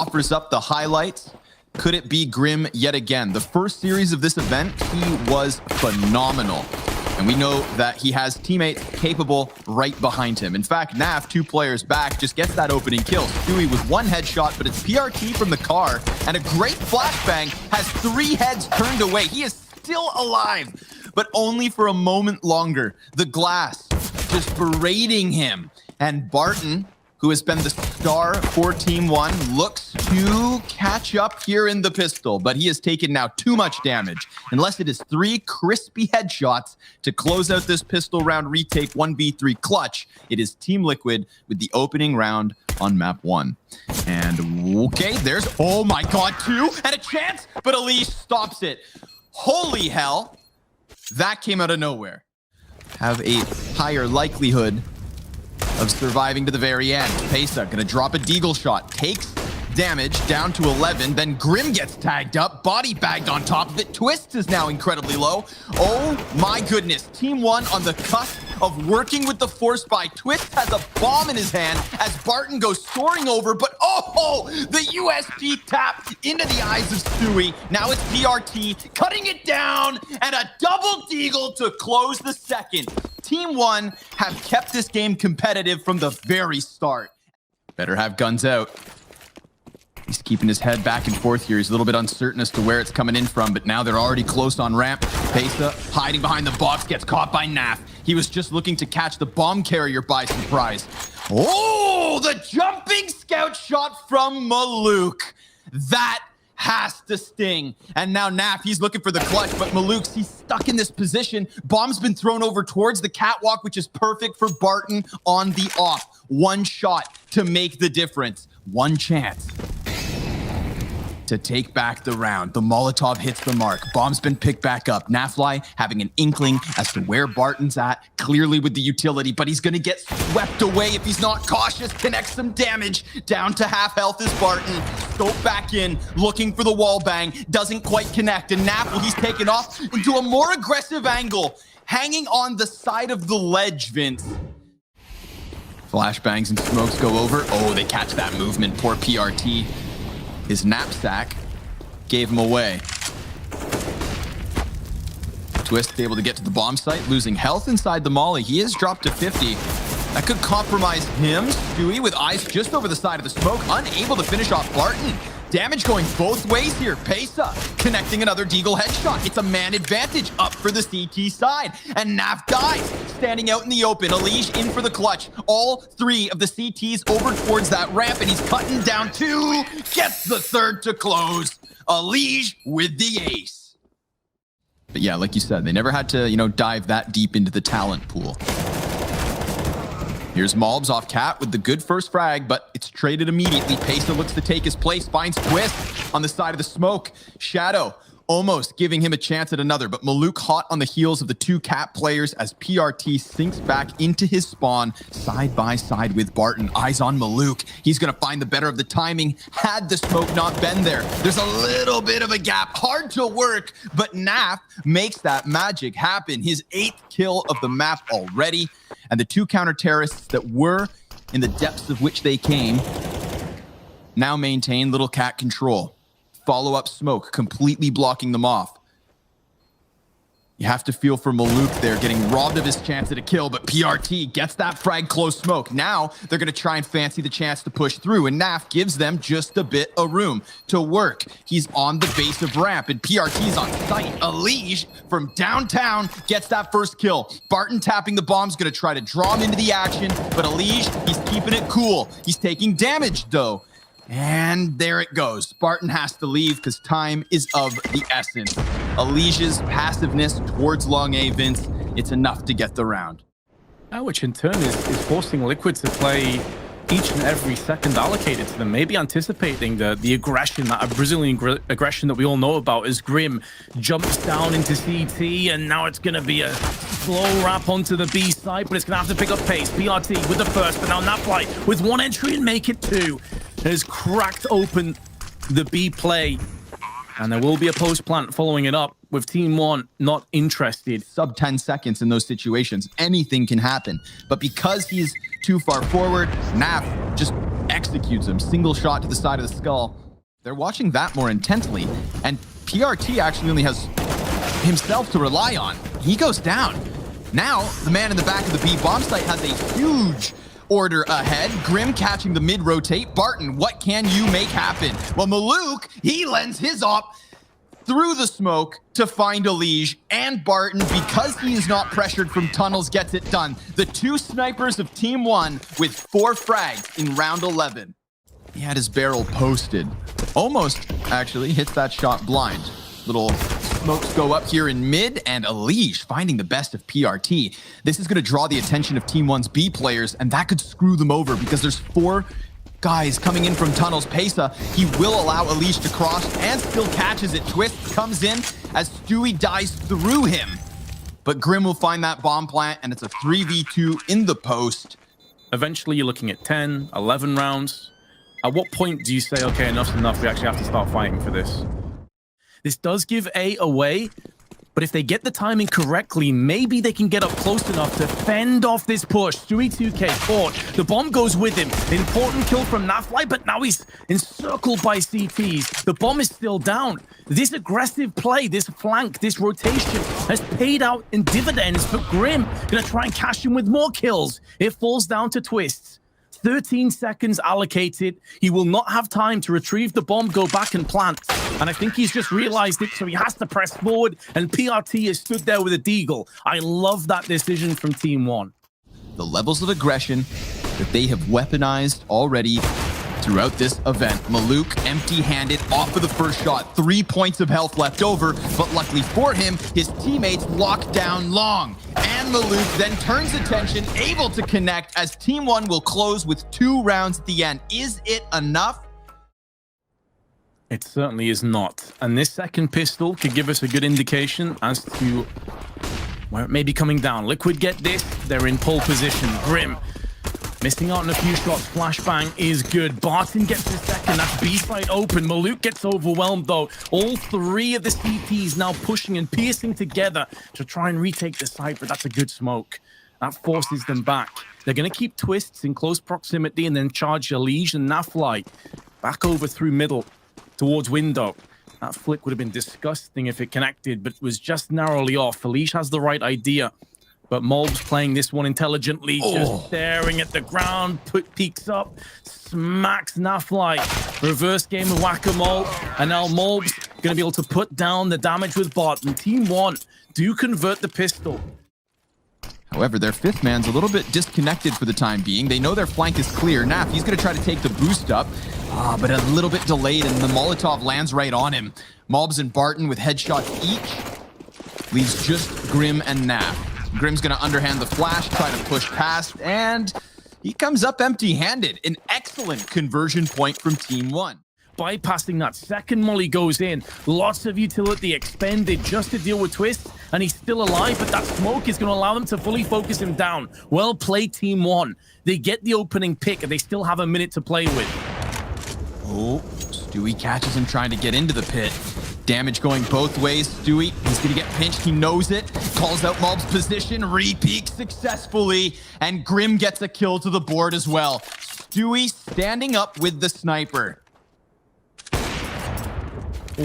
offers up the highlights. Could it be Grim yet again? The first series of this event, he was phenomenal. And we know that he has teammates capable right behind him. In fact, Naf, 2 players back, just gets that opening kill. Stewie with 1 headshot, but it's PRT from the car, and a great flashbang has 3 heads turned away. He is still alive, but only for a moment longer. The glass just berating him. And Barton, who has been the star for Team 1, looks to catch up here in the pistol, but he has taken now too much damage. Unless it is 3 crispy headshots to close out this pistol round retake 1v3 clutch, it is Team Liquid with the opening round on map 1. And okay, there's, oh my god, 2 and a chance, but Elise stops it. Holy hell, that came out of nowhere. Have a higher likelihood of surviving to the very end. Pesa gonna drop a deagle shot, takes damage down to 11, then Grim gets tagged up, body bagged on top of it. Twist is now incredibly low. Oh my goodness, Team 1 on the cusp of working with the force buy. Twist has a bomb in his hand as Barton goes soaring over, but oh, the USP tap into the eyes of Stewie. Now it's PRT cutting it down and a double deagle to close the second. Team 1 have kept this game competitive from the very start. Better have guns out. He's keeping his head back and forth here. He's a little bit uncertain as to where it's coming in from, but now they're already close on ramp. Pesa hiding behind the box, gets caught by Naf. He was just looking to catch the bomb carrier by surprise. Oh, the jumping scout shot from Maluk. That has to sting. And now Naf, he's looking for the clutch, but Maluk's, he's stuck in this position. Bomb's been thrown over towards the catwalk, which is perfect for Barton on the off. 1 shot to make the difference. 1 chance to take back the round. The Molotov hits the mark. Bomb's been picked back up. Nafly having an inkling as to where Barton's at, clearly with the utility, but he's gonna get swept away if he's not cautious. Connects some damage. Down to half health is Barton. Scope back in, looking for the wall bang. Doesn't quite connect, and Nafly, he's taken off into a more aggressive angle, hanging on the side of the ledge, Vince. Flashbangs and smokes go over. Oh, they catch that movement. Poor PRT. His knapsack gave him away. Twist able to get to the bomb site, losing health inside the molly. He is dropped to 50. That could compromise him. Stewie with eyes just over the side of the smoke, unable to finish off Barton. Damage going both ways here. Pesa connecting another deagle headshot. It's a man advantage up for the CT side. And Naf dies, standing out in the open. Elige in for the clutch. All 3 of the CTs over towards that ramp, and he's cutting down 2. Gets the 3rd to close. Elige with the ace. But yeah, like you said, they never had to, dive that deep into the talent pool. Here's Malbs off Cat with the good first frag, but it's traded immediately. Pesa looks to take his place, finds Twist on the side of the smoke. Shadow almost giving him a chance at another, but Maluk hot on the heels of the 2 Cat players as PRT sinks back into his spawn side by side with Barton. Eyes on Maluk. He's going to find the better of the timing had the smoke not been there. There's a little bit of a gap. Hard to work, but Naf makes that magic happen. His 8th kill of the map already. And the 2 counter-terrorists that were in the depths of which they came now maintain little cat control. Follow-up smoke, completely blocking them off. You have to feel for Maluk there, getting robbed of his chance at a kill, but PRT gets that frag close smoke. Now they're going to try and fancy the chance to push through, and Naf gives them just a bit of room to work. He's on the base of ramp, and PRT's on site. Elige from downtown gets that first kill. Barton tapping the bomb's going to try to draw him into the action, but Elige, he's keeping it cool. He's taking damage, though. And there it goes. Barton has to leave because time is of the essence. Elige's passiveness towards long A, Vince, it's enough to get the round. Which in turn is forcing Liquid to play each and every second allocated to them, maybe anticipating the aggression, that Brazilian aggression that we all know about as Grim jumps down into CT, and now it's going to be a slow wrap onto the B side, but it's going to have to pick up pace. PRT with the first, but now Nafly with 1 entry and make it 2. Has cracked open the B play, and there will be a post plant following it up with Team 1 not interested. Sub 10 seconds in those situations, anything can happen. But because he's too far forward, Naf just executes him. Single shot to the side of the skull. They're watching that more intently, and PRT actually only has himself to rely on. He goes down. Now, the man in the back of the B bomb site has a huge order ahead. Grim catching the mid-rotate. Barton, what can you make happen? Well, Maluk, he lends his op through the smoke to find Elige, and Barton, because he is not pressured from tunnels, gets it done. The two snipers of Team 1 with 4 frags in round 11. He had his barrel posted. Almost, actually, hits that shot blind. Little smokes go up here in mid, and Elige finding the best of PRT. This is going to draw the attention of Team 1's B players, and that could screw them over because there's 4 guys coming in from tunnels. Pesa, he will allow Elige to cross and still catches it. Twist comes in as Stewie dies through him. But Grim will find that bomb plant, and it's a 3v2 in the post. Eventually, you're looking at 10, 11 rounds. At what point do you say, okay, enough's enough, we actually have to start fighting for this? This does give A away, but if they get the timing correctly, maybe they can get up close enough to fend off this push. Stewie 2K fought. The bomb goes with him. Important kill from Nafly, but now he's encircled by CTs. The bomb is still down. This aggressive play, this flank, this rotation has paid out in dividends for Grim. Gonna try and cash him with more kills. It falls down to Twists. 13 seconds allocated. He will not have time to retrieve the bomb, go back and plant. And I think he's just realized it, so he has to press forward, and PRT has stood there with a deagle. I love that decision from Team 1. The levels of aggression that they have weaponized already throughout this event. Maluk empty-handed off of the first shot. 3 points of health left over, but luckily for him, his teammates lock down long. And Maluk then turns attention, able to connect as Team 1 will close with 2 rounds at the end. Is it enough? It certainly is not. And this second pistol could give us a good indication as to where it may be coming down. Liquid get this. They're in pole position. Grim missing out on a few shots. Flashbang is good. Barton gets the second. That's B side open. Maluk gets overwhelmed though. All 3 of the CTs now pushing and piercing together to try and retake the site, but that's a good smoke. That forces them back. They're going to keep Twists in close proximity and then charge Elige and Nafly back over through middle towards window. That flick would have been disgusting if it connected, but was just narrowly off. Elige has the right idea. But Molb's playing this one intelligently, just staring at the ground, peeks up, smacks Nafly. Reverse game of whack-a-mole, and now Molb's going to be able to put down the damage with Barton. Team 1 do convert the pistol. However, their 5th man's a little bit disconnected for the time being. They know their flank is clear. Naf, he's going to try to take the boost up, but a little bit delayed, and the Molotov lands right on him. Molbs and Barton with headshots each. Leaves just Grim and Naf. Grim's going to underhand the flash, try to push past, and he comes up empty-handed. An excellent conversion point from Team 1. Bypassing that second molly goes in. Lots of utility expended just to deal with Twist, and he's still alive, but that smoke is going to allow them to fully focus him down. Well played, Team 1. They get the opening pick, and they still have a minute to play with. Oh, Stewie catches him trying to get into the pit. Damage going both ways. Stewie, he's going to get pinched. He knows it. Calls out Molb's position. Re-peek successfully. And Grim gets a kill to the board as well. Stewie standing up with the sniper. Oh,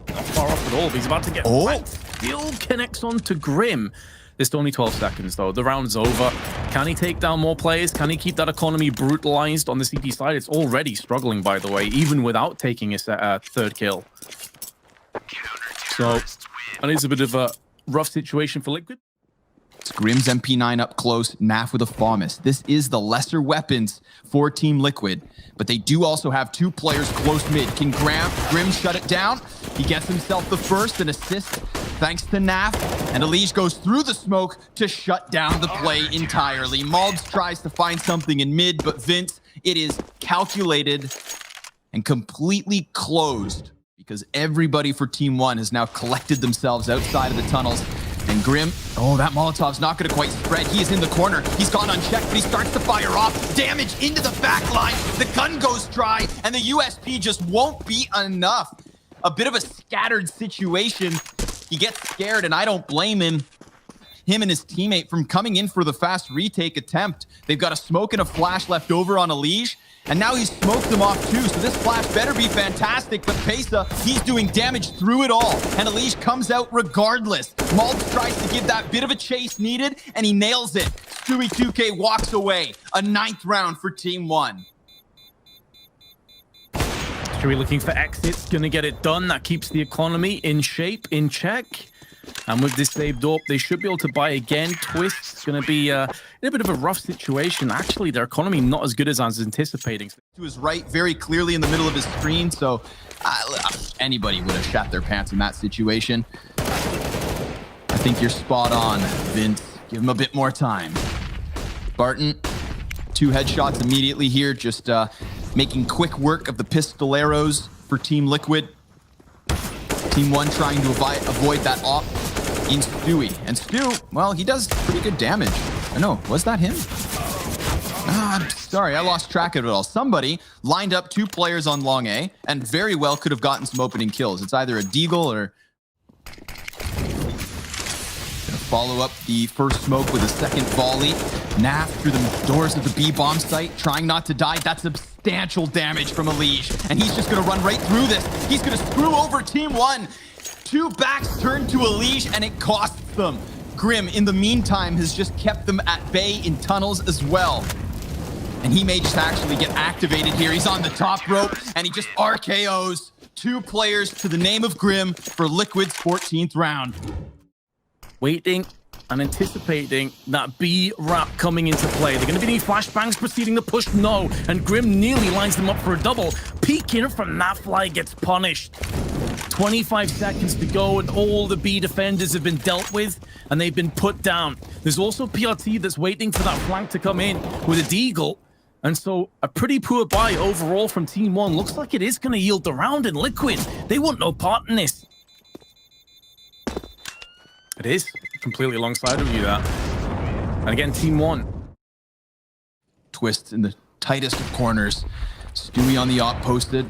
not far off at all. He's about to get whacked. Still connects on to Grim. There's only 12 seconds, though. The round's over. Can he take down more players? Can he keep that economy brutalized on the CT side? It's already struggling, by the way, even without taking his 3rd kill. So, that is a bit of a rough situation for Liquid. It's Grim's MP9 up close, Naf with a FAMAS. This is the lesser weapons for Team Liquid, but they do also have 2 players close mid. Can Grim shut it down? He gets himself the first, an assist thanks to Naf, and Elige goes through the smoke to shut down the play entirely. Molbs tries to find something in mid, but Vince, it is calculated and completely closed because everybody for Team 1 has now collected themselves outside of the tunnels. And Grim, oh, that Molotov's not going to quite spread. He is in the corner. He's gone unchecked, but he starts to fire off. Damage into the back line. The gun goes dry, and the USP just won't be enough. A bit of a scattered situation. He gets scared, and I don't blame him. Him and his teammate from coming in for the fast retake attempt. They've got a smoke and a flash left over on Elige, And now he's smoked them off too, so this flash better be fantastic. But Pesa, he's doing damage through it all. And Elish comes out regardless. Maltz tries to give that bit of a chase needed, and he nails it. Stewie 2K walks away. A 9th round for Team 1. Stewie looking for exits, gonna get it done. That keeps the economy in shape, in check. And with this saved up, they should be able to buy again. Twist's going to be in a bit of a rough situation. Actually, their economy not as good as I was anticipating. To his right, very clearly in the middle of his screen, so anybody would have shat their pants in that situation. I think you're spot on, Vince. Give him a bit more time. Barton, 2 headshots immediately here, just making quick work of the pistoleros for Team Liquid. Team 1 trying to avoid that op in Stewie. And Stu, well, he does pretty good damage. I know, was that him? I'm sorry, I lost track of it all. Somebody lined up 2 players on long A and very well could have gotten some opening kills. It's either a Deagle or... Gonna follow up the first smoke with a second volley. Naf through the doors of the B bomb site, trying not to die. That's substantial damage from Elish, and he's just gonna run right through this. He's gonna screw over Team 1. 2 backs turned to Elish, and it costs them. Grim, in the meantime, has just kept them at bay in tunnels as well. And he may just actually get activated here. He's on the top rope, and he just RKOs 2 players to the name of Grim for Liquid's 14th round. Waiting and anticipating that B wrap coming into play. They're going to be any flashbangs preceding the push? No. And Grim nearly lines them up for a double. Peeking from that fly gets punished. 25 seconds to go, and all the B defenders have been dealt with, and they've been put down. There's also PRT that's waiting for that flank to come in with a Deagle. And so a pretty poor buy overall from Team 1. Looks like it is going to yield the round in Liquid. They want no part in this. It is completely alongside of you, that. And again, Team 1. Twists in the tightest of corners. Stewie on the op posted.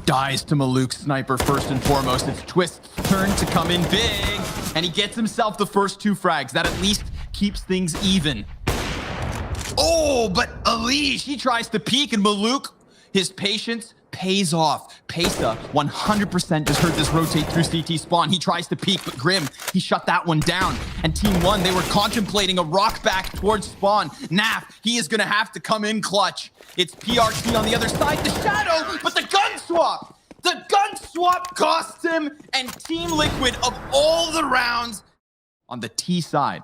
Dies to Maluk's sniper first and foremost. It's Twist's turn to come in big. And he gets himself the first 2 frags. That at least keeps things even. Oh, but Elish, he tries to peek, and Maluk, his patience pays off. Pesa 100% just heard this rotate through CT spawn. He tries to peek, but Grim, he shut that one down. And Team 1, they were contemplating a rock back towards spawn. Naf, he is going to have to come in clutch. It's PRT on the other side, the shadow, but the gun swap. The gun swap costs him, and Team Liquid, of all the rounds, on the T side.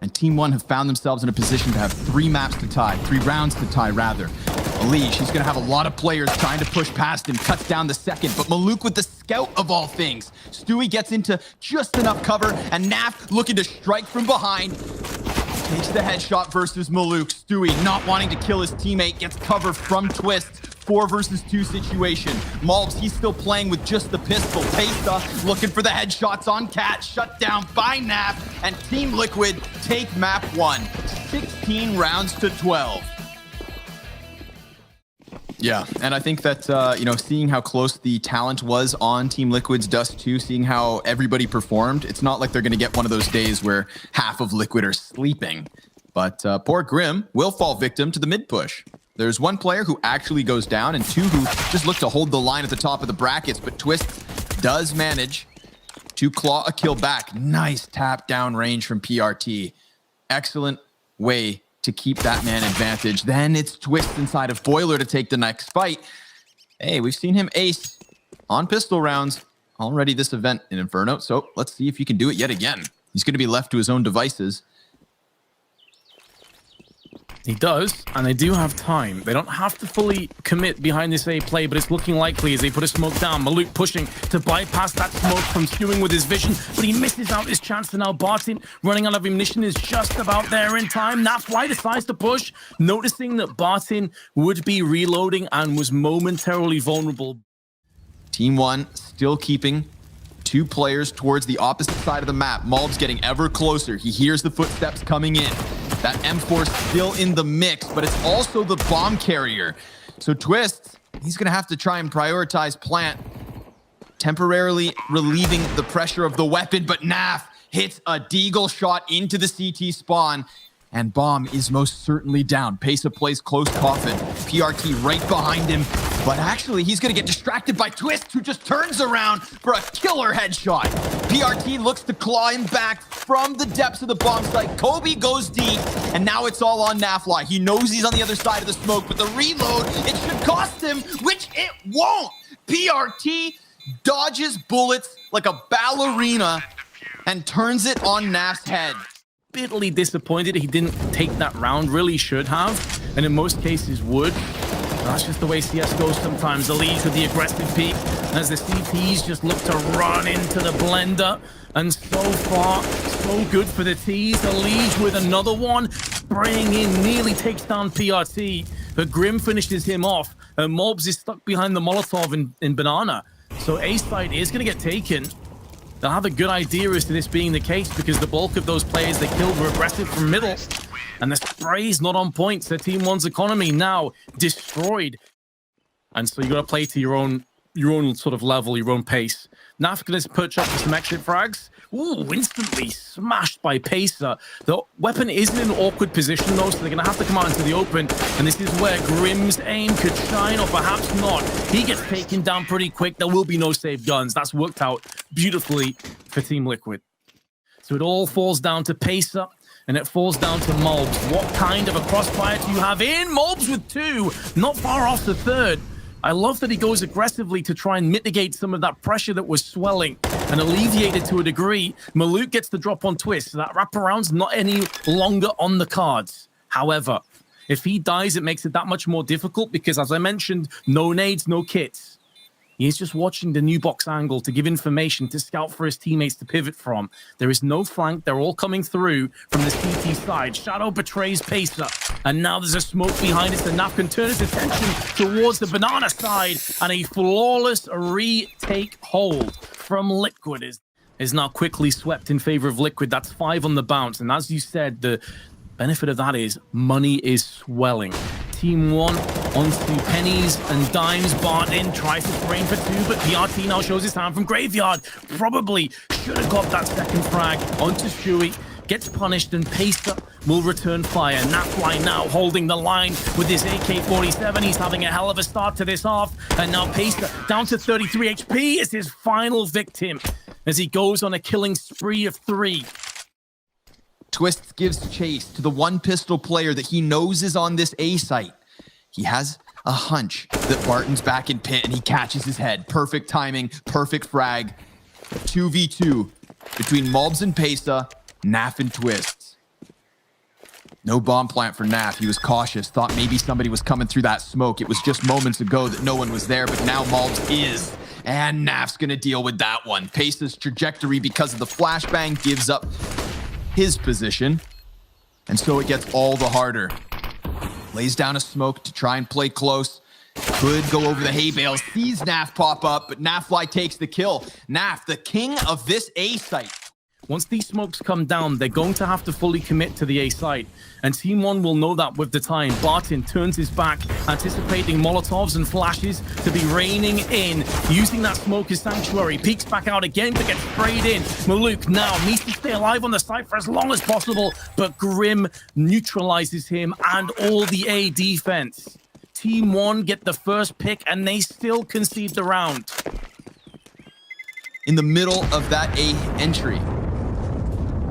And Team 1 have found themselves in a position to have 3 maps to tie, 3 rounds to tie, rather. Elish, he's going to have a lot of players trying to push past him, cuts down the second, but Maluk with the scout of all things. Stewie gets into just enough cover, and Naf looking to strike from behind. Takes the headshot versus Maluk. Stewie, not wanting to kill his teammate, gets cover from Twist. 4 versus 2 situation. Maltz, he's still playing with just the pistol. Pesa looking for the headshots on Cat. Shut down by Nap. And Team Liquid take map 1. 16 rounds to 12. Yeah, and I think that, seeing how close the talent was on Team Liquid's Dust 2, seeing how everybody performed, it's not like they're going to get one of those days where half of Liquid are sleeping. But poor Grim will fall victim to the mid push. There's 1 player who actually goes down and 2 who just look to hold the line at the top of the brackets, but Twist does manage to claw a kill back. Nice tap down range from PRT. Excellent way to keep that man advantage. Then it's Twist inside of Boiler to take the next fight. Hey, we've seen him ace on pistol rounds already this event in Inferno, so let's see if he can do it yet again. He's going to be left to his own devices. He does, and they do have time. They don't have to fully commit behind this A play, but it's looking likely as they put a smoke down. Maluk pushing to bypass that smoke from skewing with his vision, but he misses out his chance. And now Barton, running out of ammunition, is just about there in time. Nafly decides to push, noticing that Barton would be reloading and was momentarily vulnerable. Team 1 still keeping 2 players towards the opposite side of the map. Maltz getting ever closer. He hears the footsteps coming in. That M4 still in the mix, but it's also the bomb carrier. So Twist, he's going to have to try and prioritize plant, temporarily relieving the pressure of the weapon, but Naf hits a Deagle shot into the CT spawn. And Bomb is most certainly down. Pesa plays close coffin. PRT right behind him. But actually, he's going to get distracted by Twist, who just turns around for a killer headshot. PRT looks to claw him back from the depths of the bomb site. Kobe goes deep, and now it's all on Nafly. He knows he's on the other side of the smoke, but the reload, it should cost him, which it won't. PRT dodges bullets like a ballerina and turns it on Naf's head. Bitterly disappointed he didn't take that round, really should have, and in most cases would. That's just the way CSGO sometimes. The leads with the aggressive peak as the CTs just look to run into the blender. And so far, so good for the T's. The lead with another one, spraying in, nearly takes down PRT. But Grim finishes him off, and Mobs is stuck behind the Molotov in Banana. So A side is going to get taken. They'll have a good idea as to this being the case because the bulk of those players they killed were aggressive from middle. And the spray's not on point, so Team 1's economy now destroyed. And so you got to play to your own sort of level, your own pace. Naf going to perch up for some exit frags. Ooh, instantly smashed by Pesa. The weapon is in an awkward position though, so they're going to have to come out into the open. And this is where Grim's aim could shine, or perhaps not. He gets taken down pretty quick. There will be no save guns. That's worked out beautifully for Team Liquid. So it all falls down to Pesa. And it falls down to Mobs. What kind of a crossfire do you have in? Mobs with 2, not far off the 3rd. I love that he goes aggressively to try and mitigate some of that pressure that was swelling and alleviate it to a degree. Maluk gets the drop on Twist, so that wraparound's not any longer on the cards. However, if he dies, it makes it that much more difficult because, as I mentioned, no nades, no kits. He's just watching the new box angle to give information to scout for his teammates to pivot from. There is no flank. They're all coming through from the CT side. Shadow betrays Pesa. And now there's a smoke behind it. So Naf can turn his attention towards the Banana side. And a flawless retake hold from Liquid is now quickly swept in favor of Liquid. That's 5 on the bounce. And as you said, the benefit of that is money is swelling. Team 1 onto pennies and dimes. Barton tries to sprain for 2, but PRT now shows his hand from Graveyard. Probably should have got that second frag onto Shui. Gets punished, and Pesa will return fire. Nafly now holding the line with his AK-47. He's having a hell of a start to this half. And now Pesa down to 33 HP is his final victim as he goes on a killing spree of 3. Twist gives chase to the one pistol player that he knows is on this A site. He has a hunch that Barton's back in pit and he catches his head. Perfect timing, perfect frag. 2v2 between Mobs and Pesa, Naf and Twist. No bomb plant for Naf. He was cautious, thought maybe somebody was coming through that smoke. It was just moments ago that no one was there, but now Mobs is. And Naf's gonna deal with that one. Pesa's trajectory because of the flashbang gives up his position, and so it gets all the harder. Lays down a smoke to try and play close. Could go over the hay bales, sees Naf pop up, but Nafly takes the kill. Naf, the king of this A site. Once these smokes come down, they're going to have to fully commit to the A site. And Team 1 will know that with the time. Barton turns his back, anticipating Molotovs and flashes to be raining in, using that smoke as sanctuary. Peeks back out again, but gets sprayed in. Maluk now needs to stay alive on the site for as long as possible, but Grim neutralizes him and all the A defense. Team 1 get the first pick, and they still concede the round. In the middle of that A entry,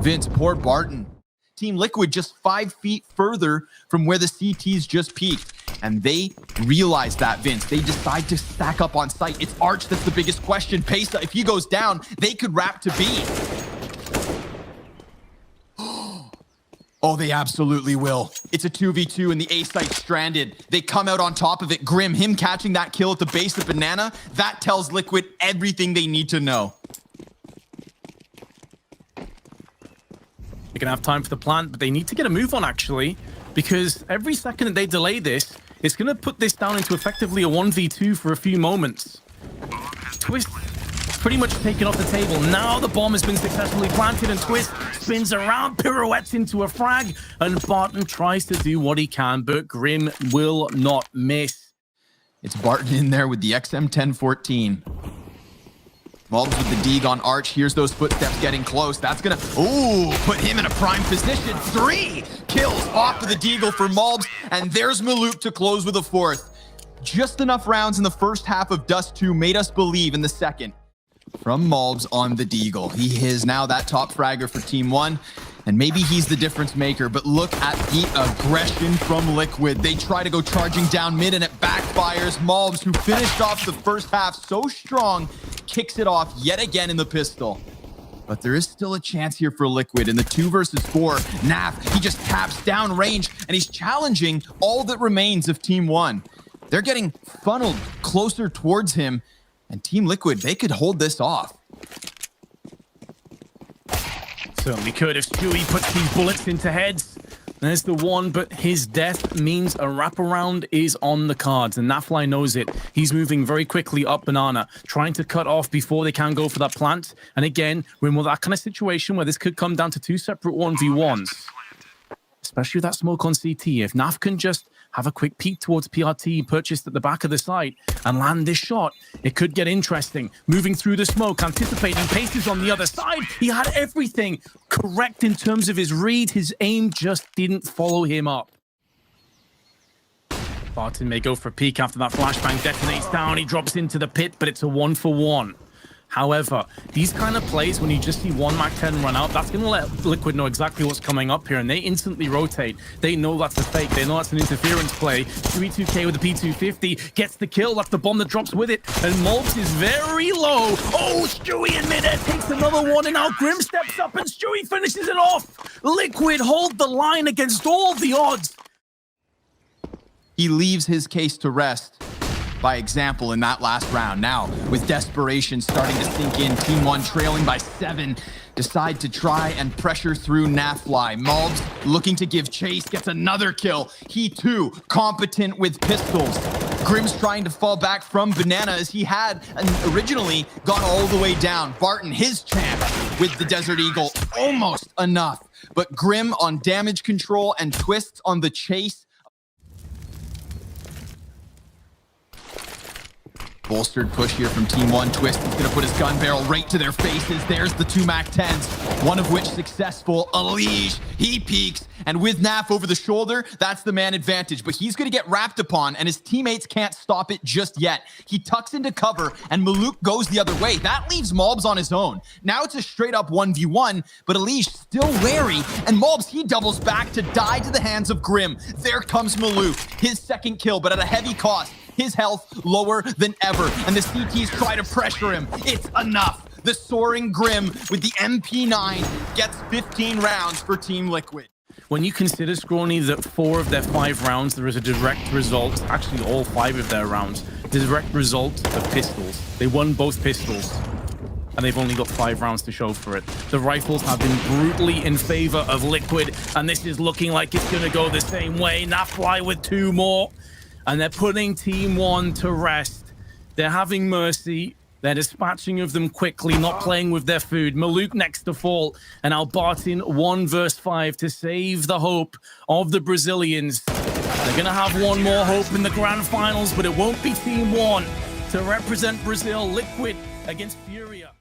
Vince, poor Barton. Team Liquid just 5 feet further from where the CTs just peaked. And they realize that, Vince. They decide to stack up on site. It's Arch that's the biggest question. Pesa, if he goes down, they could wrap to B. Oh, they absolutely will. It's a 2v2 and the A site stranded. They come out on top of it. Grim, him catching that kill at the base of Banana, that tells Liquid everything they need to know. They're going to have time for the plant, but they need to get a move on, actually, because every second that they delay this, it's going to put this down into effectively a 1v2 for a few moments. Twist pretty much taken off the table. Now the bomb has been successfully planted, and Twist spins around, pirouettes into a frag, and Barton tries to do what he can, but Grim will not miss. It's Barton in there with the XM1014. Mulbs with the Deeg on Arch. Here's those footsteps getting close. That's gonna, ooh, put him in a prime position. 3 kills off of the Deagle for Mulbs, and there's Maluk to close with a 4th. Just enough rounds in the first half of Dust 2 made us believe in the second. From Mulbs on the Deagle. He is now that top fragger for Team 1. And maybe he's the difference maker, but look at the aggression from Liquid. They try to go charging down mid and it backfires. Mulbs, who finished off the first half so strong, kicks it off yet again in the pistol. But there is still a chance here for Liquid in the 2 versus 4. Naf, he just taps down range and he's challenging all that remains of Team 1. They're getting funneled closer towards him, and Team Liquid, they could hold this off. Certainly could if Stewie puts these bullets into heads. There's the one, but his death means a wraparound is on the cards, and Nafly knows it. He's moving very quickly up Banana, trying to cut off before they can go for that plant. And again, we're in that kind of situation where this could come down to 2 separate 1v1s. Especially with that smoke on CT. If Naf can just have a quick peek towards PRT purchased at the back of the site and land this shot, it could get interesting. Moving through the smoke, anticipating paces on the other side. He had everything correct in terms of his read. His aim just didn't follow him up. Barton may go for a peek after that flashbang detonates down. He drops into the pit, but it's a 1-for-1. However, these kind of plays, when you just see one MAC-10 run out, that's going to let Liquid know exactly what's coming up here, and they instantly rotate. They know that's a fake. They know that's an interference play. Stewie 2K with the P250 gets the kill. That's the bomb that drops with it, and Mulbs is very low. Oh, Stewie in midair takes another one, and now Grim steps up, and Stewie finishes it off. Liquid hold the line against all the odds. He leaves his case to rest by example in that last round. Now, with desperation starting to sink in, Team 1 trailing by 7, decide to try and pressure through Nafly. Mulbs looking to give chase, gets another kill. He too, competent with pistols. Grim's trying to fall back from Banana as he had originally gone all the way down. Barton, his chance with the Desert Eagle, almost enough. But Grim on damage control and twists on the chase. Bolstered push here from Team 1. Twist is going to put his gun barrel right to their faces. There's the 2 MAC-10s, one of which successful. Alige, he peeks, and with Naf over the shoulder, that's the man advantage. But he's going to get wrapped upon, and his teammates can't stop it just yet. He tucks into cover, and Maluk goes the other way. That leaves Mulbs on his own. Now it's a straight-up 1v1, but Alige still wary, and Mulbs, he doubles back to die to the hands of Grim. There comes Maluk, his second kill, but at a heavy cost. His health lower than ever, and the CTs try to pressure him. It's enough. The soaring Grim with the MP9 gets 15 rounds for Team Liquid. When you consider, Scrawny, that 4 of their 5 rounds, there is a direct result, actually all 5 of their rounds, the direct result of pistols. They won both pistols, and they've only got 5 rounds to show for it. The rifles have been brutally in favor of Liquid, and this is looking like it's going to go the same way. Nafly with 2 more. And they're putting Team 1 to rest. They're having mercy. They're dispatching of them quickly, not playing with their food. Maluk next to fall. And now Barton 1 versus 5 to save the hope of the Brazilians. They're going to have one more hope in the grand finals, but it won't be Team 1 to represent Brazil. Liquid against Furia.